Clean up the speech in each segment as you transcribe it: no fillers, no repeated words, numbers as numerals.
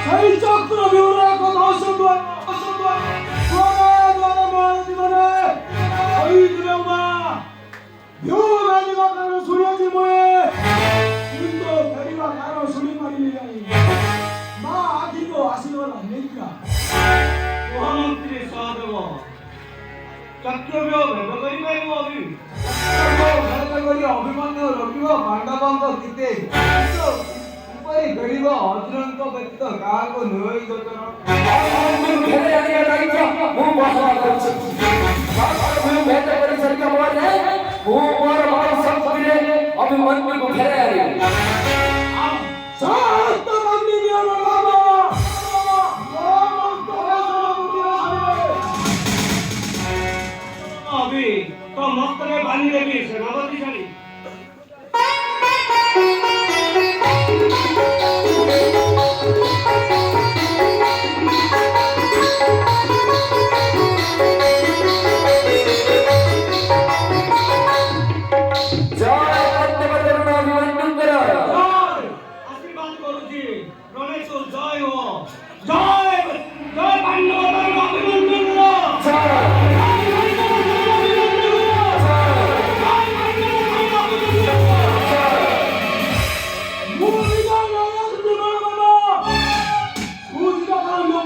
সেই চক্র বিউরের কথা অসম্ভব অসম্ভব দ্বারা মহান জীবনে ওই দিলেও বিউর গালিবা কারণ শুনেছি ময়ে কিন্তু গালিবা কারণ শুনি পারিনি জানি মা আখিব আসিবলা নেইকা মহামন্ত্রী সহদেব চক্রব্যূহ ভেদ করিପାରିବ ଅଭି ଅଭିମନ୍ୟୁ ରଖିବ ପାଣ୍ଡବଙ୍କ ଗୀତେ କିପରି ଗରିବ ଅର୍ଜୁନଙ୍କ ବ୍ୟତୀତ କାହାକୁ ନୁହେଁ ଗୋଚର ଘେରେ ଆଣିବା ଦାୟିତ୍ୱ ମୁଁ ବହନ କରୁଛି ଭେଦ କରି ସାରିବା ପରେ ମୁଁ ମୋର ମନ ଶକ୍ତିରେ ଅଭିମନ୍ୟୁକୁ ଘେରେ ଆଣିବି ସମସ୍ତ ବନ୍ଦୀ ନିୟମ ଲାଭ ଅଭି ତ ମସ୍ତରେ ବାନ୍ଧି ଦେବି ସେନାପତି ଛାଡ଼ି আশীর্বাদ করুছি রমেশ জয় হো জয় জয় পাণ্ডব অভিমন্যুর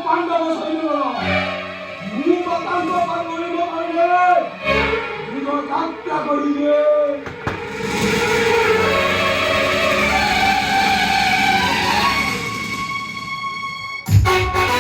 পাণ্ডব সৈন্য ମୁଁ ତାଙ୍କ ପାଣ୍ଡବ କହିଲେ ଦୀର୍ଘ ଯାତ୍ରା କରିବେ